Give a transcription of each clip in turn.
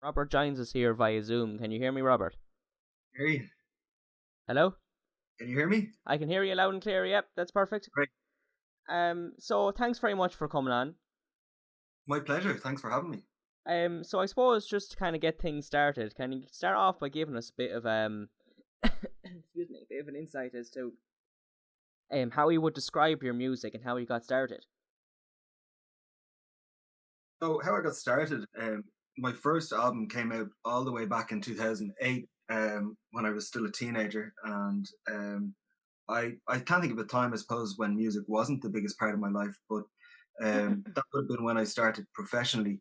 Robert joins us here via Zoom. Can you hear me, Robert? Hear you. Hello? Can you hear me? I can hear you loud and clear. Yep, that's perfect. Great. So thanks very much for coming on. My pleasure. Thanks for having me. So I suppose just to kind of get things started, can you start off by giving us a bit of excuse me, a bit of an insight as to how you would describe your music and how you got started? So, how I got started, my first album came out all the way back in 2008 when I was still a teenager. And I can't think of a time, I suppose, when music wasn't the biggest part of my life, but that would have been when I started professionally.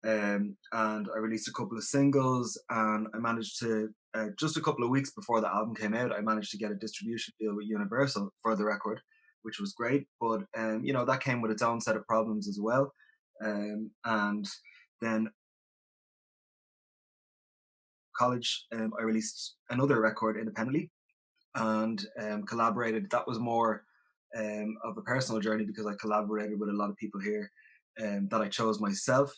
And I released a couple of singles, and I managed to, just a couple of weeks before the album came out, I managed to get a distribution deal with Universal for the record, which was great. But that came with its own set of problems as well. And then college, I released another record independently and collaborated. That was more of a personal journey because I collaborated with a lot of people here that I chose myself.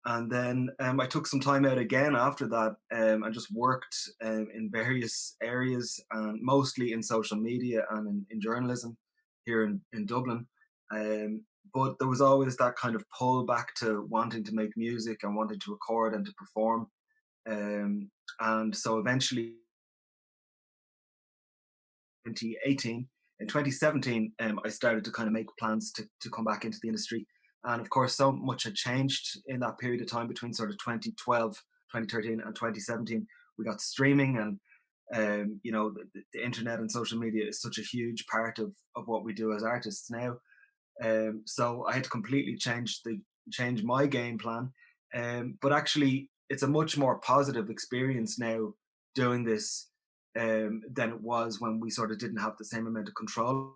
And then I took some time out again after that and just worked in various areas, and mostly in social media and in journalism here in Dublin. But there was always that kind of pull back to wanting to make music and wanting to record and to perform. Um, and so eventually, 2018, in 2017, I started to kind of make plans to come back into the industry. And of course, so much had changed in that period of time between sort of 2012, 2013, and 2017. We got streaming, and the internet and social media is such a huge part of what we do as artists now. So I had to completely change my game plan. But actually, it's a much more positive experience now doing this than it was when we sort of didn't have the same amount of control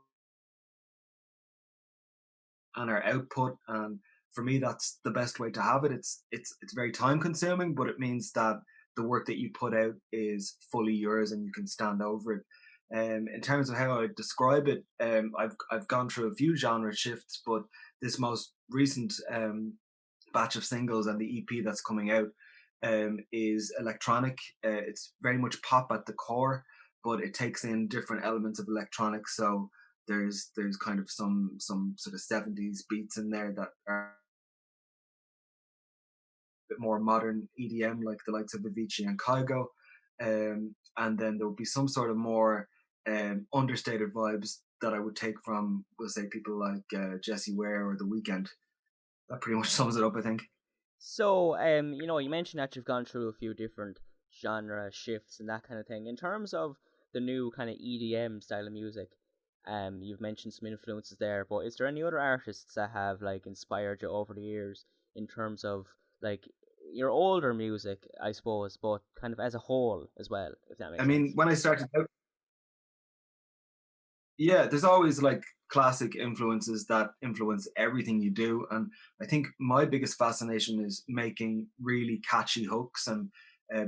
on our output. And for me, that's the best way to have it. It's very time consuming, but it means that the work that you put out is fully yours and you can stand over it. In terms of how I describe it, I've gone through a few genre shifts, but this most recent batch of singles and the EP that's coming out is electronic. It's very much pop at the core, but it takes in different elements of electronic. So there's kind of some sort of 70s beats in there that are a bit more modern EDM, like the likes of Avicii and Kygo. And then there would be some sort of more understated vibes that I would take from, we'll say, people like Jesse Ware or The Weeknd. That pretty much sums it up, I think. So, you mentioned that you've gone through a few different genre shifts and that kind of thing. In terms of the new kind of EDM style of music, you've mentioned some influences there, but is there any other artists that have like inspired you over the years in terms of like your older music, I suppose, but kind of as a whole as well, if that I makes mean, sense? when I started out, yeah, there's always like classic influences that influence everything you do. And I think my biggest fascination is making really catchy hooks, and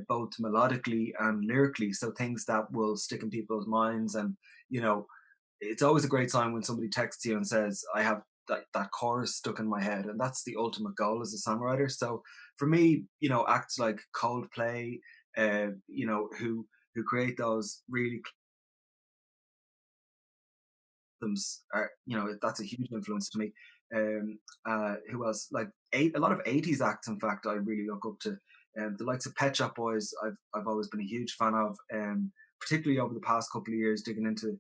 both melodically and lyrically. So things that will stick in people's minds. And, you know, it's always a great time when somebody texts you and says, I have that chorus stuck in my head. And that's the ultimate goal as a songwriter. So for me, acts like Coldplay, who create those really anthems are, that's a huge influence to me. Who else? Like a lot of 80s acts, in fact, I really look up to. The likes of Pet Shop Boys, I've always been a huge fan of, particularly over the past couple of years, digging into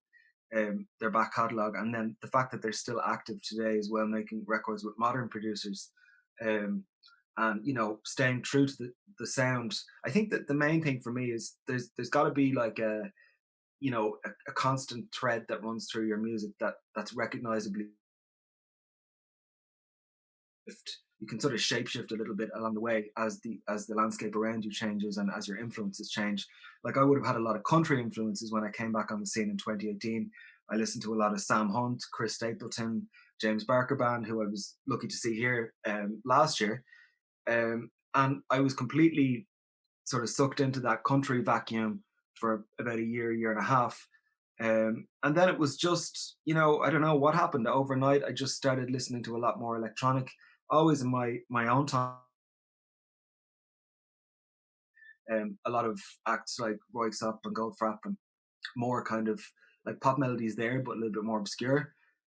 their back catalogue, and then the fact that they're still active today as well, making records with modern producers, um, and staying true to the sound. I think that the main thing for me is there's got to be like a constant thread that runs through your music that's recognizably shift. You can sort of shapeshift a little bit along the way as the landscape around you changes and as your influences change. Like I would have had a lot of country influences when I came back on the scene in 2018. I listened to a lot of Sam Hunt, Chris Stapleton, James Barker Band, who I was lucky to see here last year, and I was completely sort of sucked into that country vacuum for about a year and a half. And then it was just, I don't know what happened overnight. I just started listening to a lot more electronic, always in my own time. A lot of acts like Royce Up and Goldfrapp and more kind of like pop melodies there, but a little bit more obscure.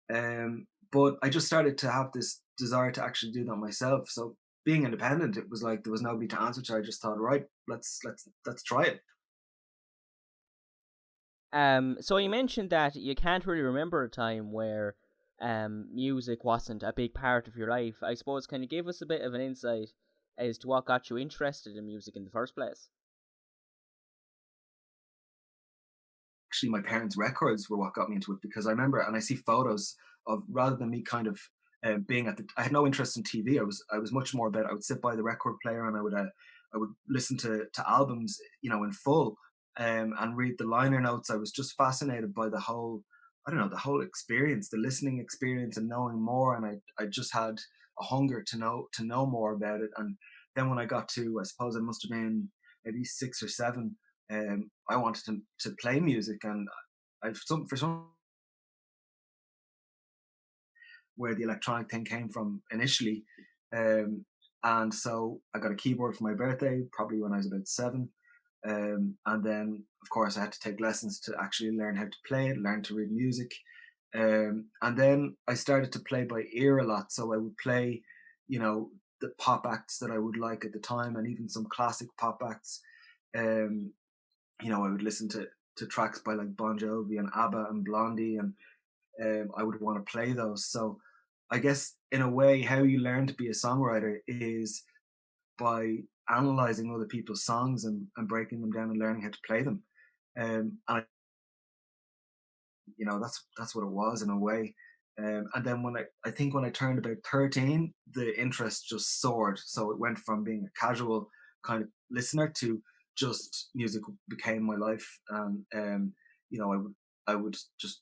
But I just started to have this desire to actually do that myself. So being independent, it was like there was nobody to answer to. I just thought, right, let's try it. So you mentioned that you can't really remember a time where music wasn't a big part of your life. I suppose, can you give us a bit of an insight as to what got you interested in music in the first place? Actually, my parents' records were what got me into it, because I remember, and I see photos of, rather than me kind of being at the, I had no interest in TV. I was much more about, I would sit by the record player and I would listen to albums, in full, and read the liner notes. I was just fascinated by the whole, I don't know, the whole experience, the listening experience, and knowing more. And I just had a hunger to know more about it. And then when I got to, I suppose I must have been maybe 6 or 7, I wanted to play music, and for some, where the electronic thing came from initially, um, and so I got a keyboard for my birthday, probably when I was about 7, and then of course I had to take lessons to actually learn how to play it, learn to read music, and then I started to play by ear a lot. So I would play, you know, the pop acts that I would like at the time, and even some classic pop acts. Um, I would listen to tracks by like Bon Jovi and ABBA and Blondie, and I would want to play those. So I guess in a way, how you learn to be a songwriter is by analyzing other people's songs, and breaking them down and learning how to play them. And that's what it was in a way. And then I think when I turned about 13, the interest just soared. So it went from being a casual kind of listener to just music became my life. And I would just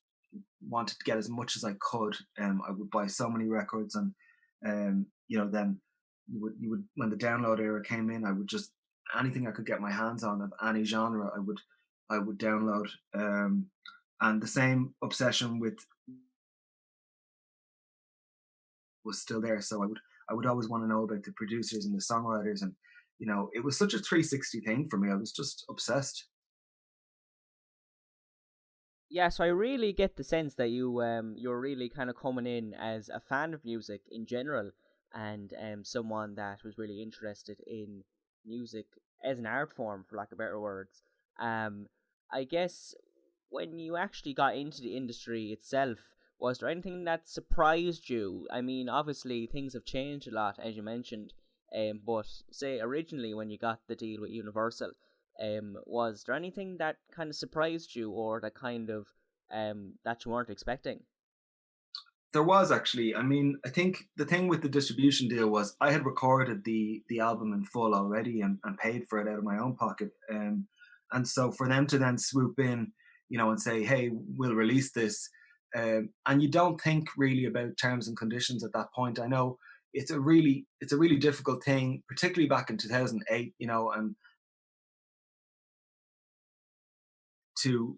wanted to get as much as I could. I would buy so many records, and then you would when the download era came in, I would just, anything I could get my hands on of any genre, I would download. And the same obsession with was still there. So I would always want to know about the producers and the songwriters, and it was such a 360 thing for me. I was just obsessed. Yeah, so I really get the sense that you're really kind of coming in as a fan of music in general, and someone that was really interested in music as an art form, for lack of better words. Um, I guess when you actually got into the industry itself, was there anything that surprised you? I mean, obviously things have changed a lot, as you mentioned. But say originally when you got the deal with Universal, was there anything that kind of surprised you, or that kind of that you weren't expecting? There was actually. I mean, I think the thing with the distribution deal was I had recorded the album in full already, and paid for it out of my own pocket. And so for them to then swoop in, and say, "Hey, we'll release this," and you don't think really about terms and conditions at that point. I know it's a really difficult thing, particularly back in 2008, and to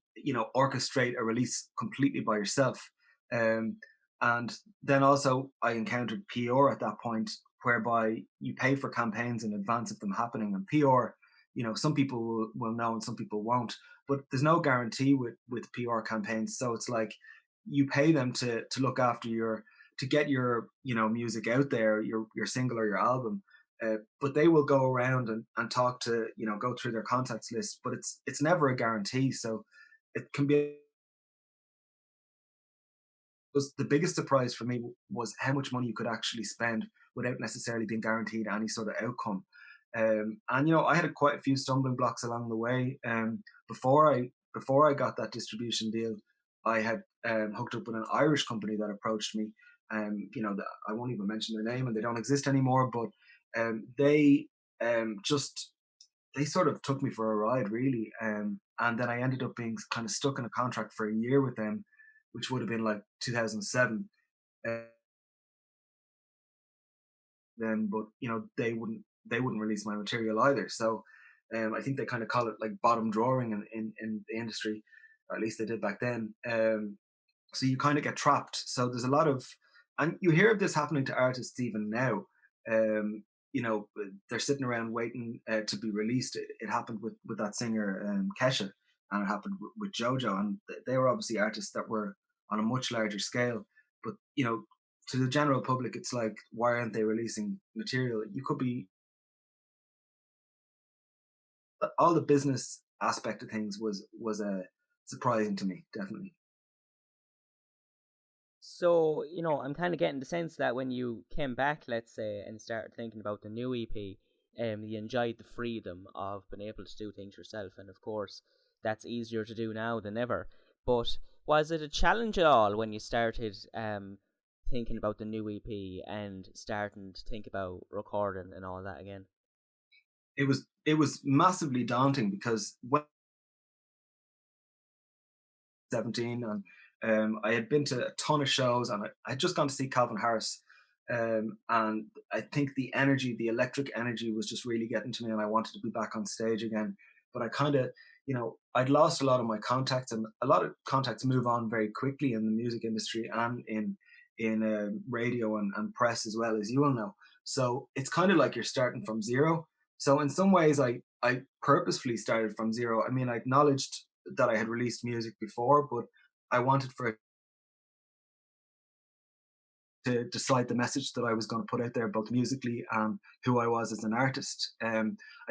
orchestrate a release completely by yourself. um, and then also I encountered PR at that point, whereby you pay for campaigns in advance of them happening. And PR, some people will know and some people won't, but there's no guarantee with PR campaigns. So it's like you pay them to look after to get your music out there, your single or your album. But they will go around and talk to, go through their contacts list, but it's never a guarantee. So it can be, was the biggest surprise for me was how much money you could actually spend without necessarily being guaranteed any sort of outcome. And I had quite a few stumbling blocks along the way. Before I got that distribution deal, I had hooked up with an Irish company that approached me. I won't even mention their name, and they don't exist anymore. But they just they sort of took me for a ride, really. And then I ended up being kind of stuck in a contract for a year with them, which would have been like 2007. Uh, then, but they wouldn't release my material either. So I think they kind of call it like bottom drawing in the industry, or at least they did back then. So you kind of get trapped. So there's a lot of, and you hear of this happening to artists even now. they're sitting around waiting to be released. It happened with that singer Kesha, and it happened with JoJo, and they were obviously artists that were on a much larger scale. But to the general public, it's like, why aren't they releasing material? You could be all the business aspect of things was surprising to me, definitely. So, I'm kind of getting the sense that when you came back, let's say, and started thinking about the new EP, you enjoyed the freedom of being able to do things yourself. And of course, that's easier to do now than ever. But was it a challenge at all when you started thinking about the new EP and starting to think about recording and all that again? It was massively daunting because when 17, and I had been to a ton of shows, and I had just gone to see Calvin Harris, and I think the electric energy was just really getting to me, and I wanted to be back on stage again. But I kind of, I'd lost a lot of my contacts, and a lot of contacts move on very quickly in the music industry and in radio and press as well, as you will know. So it's kind of like you're starting from zero. So in some ways, I purposefully started from zero. I mean, I acknowledged that I had released music before, but I wanted for it to decide the message that I was going to put out there, both musically and who I was as an artist. I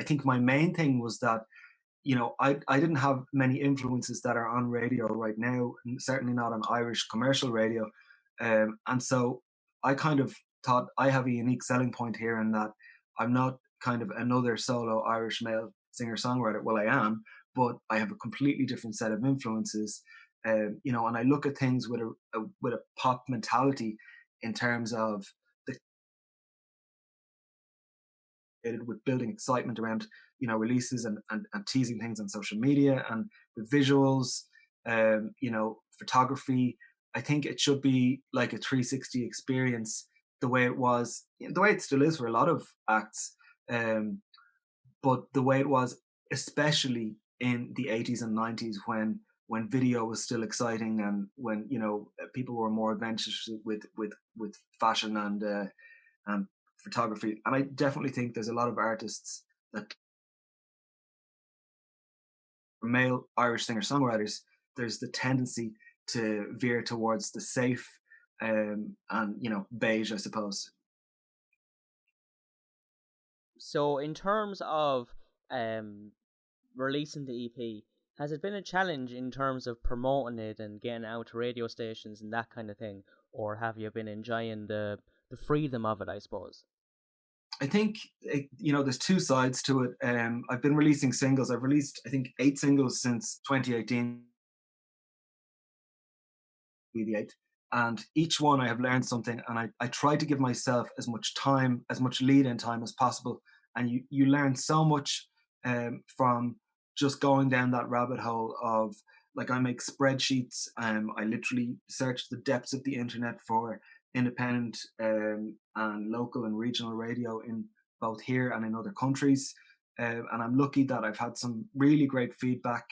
think my main thing was that I didn't have many influences that are on radio right now, and certainly not on Irish commercial radio. And so I kind of thought I have a unique selling point here in that I'm not kind of another solo Irish male singer songwriter. Well, I am, but I have a completely different set of influences. And I look at things with a pop mentality in terms of the with building excitement around releases and teasing things on social media, and with visuals, photography. I think it should be like a 360 experience, the way it was, the way it still is for a lot of acts, um, but the way it was especially in the 80s and 90s, when video was still exciting, and when people were more adventurous with fashion and photography. And I definitely think there's a lot of artists that male Irish singer songwriters, there's the tendency to veer towards the safe, and beige, I suppose. So, in terms of um, releasing the EP, has it been a challenge in terms of promoting it and getting out to radio stations and that kind of thing, or have you been enjoying the freedom of it, I suppose? I think there's two sides to it. I've been releasing singles. I've released, I think, 8 singles since 2018. Mediate. And each one I have learned something, and I try to give myself as much time, as much lead in time as possible. And you learn so much from just going down that rabbit hole of, like, I make spreadsheets. I literally search the depths of the internet for independent and local and regional radio in both here and in other countries. And I'm lucky that I've had some really great feedback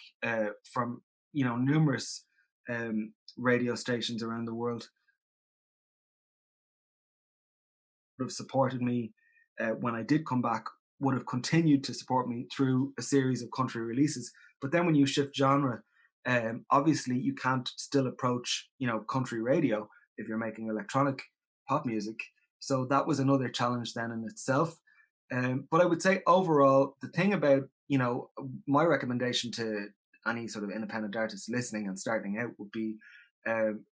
from numerous radio stations around the world would have supported me when I did come back, would have continued to support me through a series of country releases. But then when you shift genre, obviously you can't still approach country radio if you're making electronic pop music. So that was another challenge then in itself. But I would say overall, the thing about my recommendation to any sort of independent artist listening and starting out would be,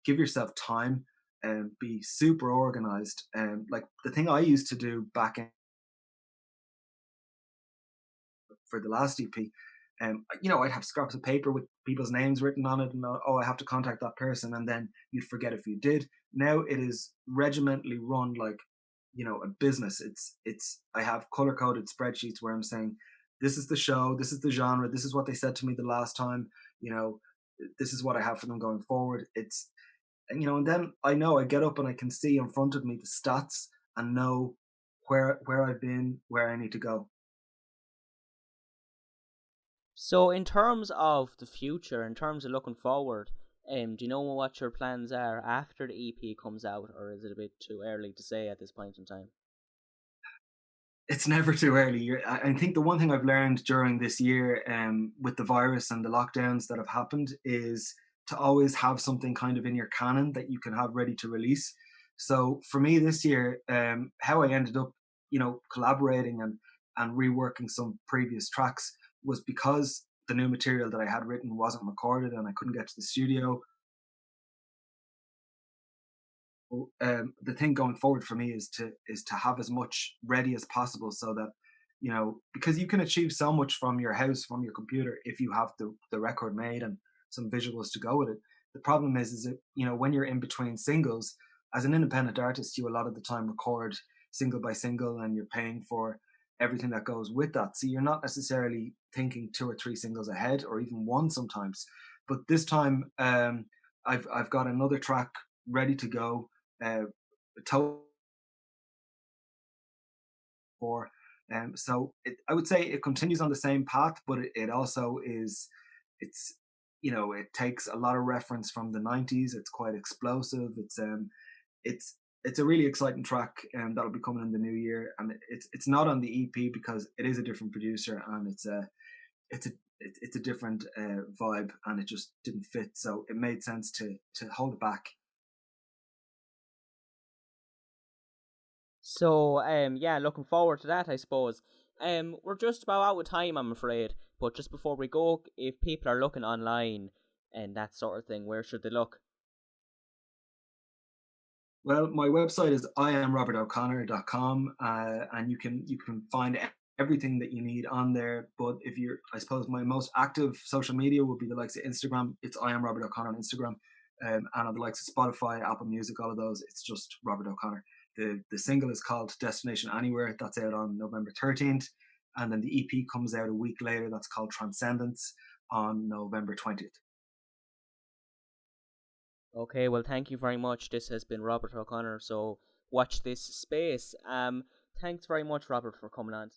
give yourself time and be super organized. Like the thing I used to do back in for the last EP, I'd have scraps of paper with people's names written on it, and I have to contact that person, and then you'd forget if you did. Now it is regimentally run like a business. It's I have color coded spreadsheets where I'm saying, this is the show, this is the genre, this is what they said to me the last time. You know, this is what I have for them going forward. It's and then I get up and I can see in front of me the stats and know where I've been, where I need to go. So, in terms of the future, in terms of looking forward, do you know what your plans are after the EP comes out, or is it a bit too early to say at this point in time? It's never too early. I think the one thing I've learned during this year, with the virus and the lockdowns that have happened, is to always have something kind of in your canon that you can have ready to release. So for me this year, how I ended up, collaborating and reworking some previous tracks was because the new material that I had written wasn't recorded and I couldn't get to the studio. The thing going forward for me is to have as much ready as possible, so that, because you can achieve so much from your house, from your computer, if you have the record made and some visuals to go with it. The problem is that, when you're in between singles, as an independent artist, you a lot of the time record single by single, and you're paying for everything that goes with that, so you're not necessarily thinking two or three singles ahead, or even one sometimes. But this time, I've got another track ready to go, uh, total for. So I would say it continues on the same path, but it also is, it's, it takes a lot of reference from the 90s. It's quite explosive. It's it's a really exciting track, that'll be coming in the new year, and it's not on the EP because it is a different producer, and it's a it's a different vibe, and it just didn't fit. So it made sense to hold it back. So, yeah, looking forward to that, I suppose. We're just about out of time, I'm afraid. But just before we go, if people are looking online and that sort of thing, where should they look? Well, my website is iamrobertoconnor.com, and you can find everything that you need on there. But if you're, I suppose, my most active social media would be the likes of Instagram. It's I am Robert O'Connor on Instagram, and on the likes of Spotify, Apple Music, all of those, it's just Robert O'Connor. The single is called Destination Anywhere. That's out on November 13th, and then the EP comes out a week later. That's called Transcendence on November 20th. Okay, well, thank you very much. This has been Robert O'Connor. So, watch this space. Thanks very much, Robert, for coming on.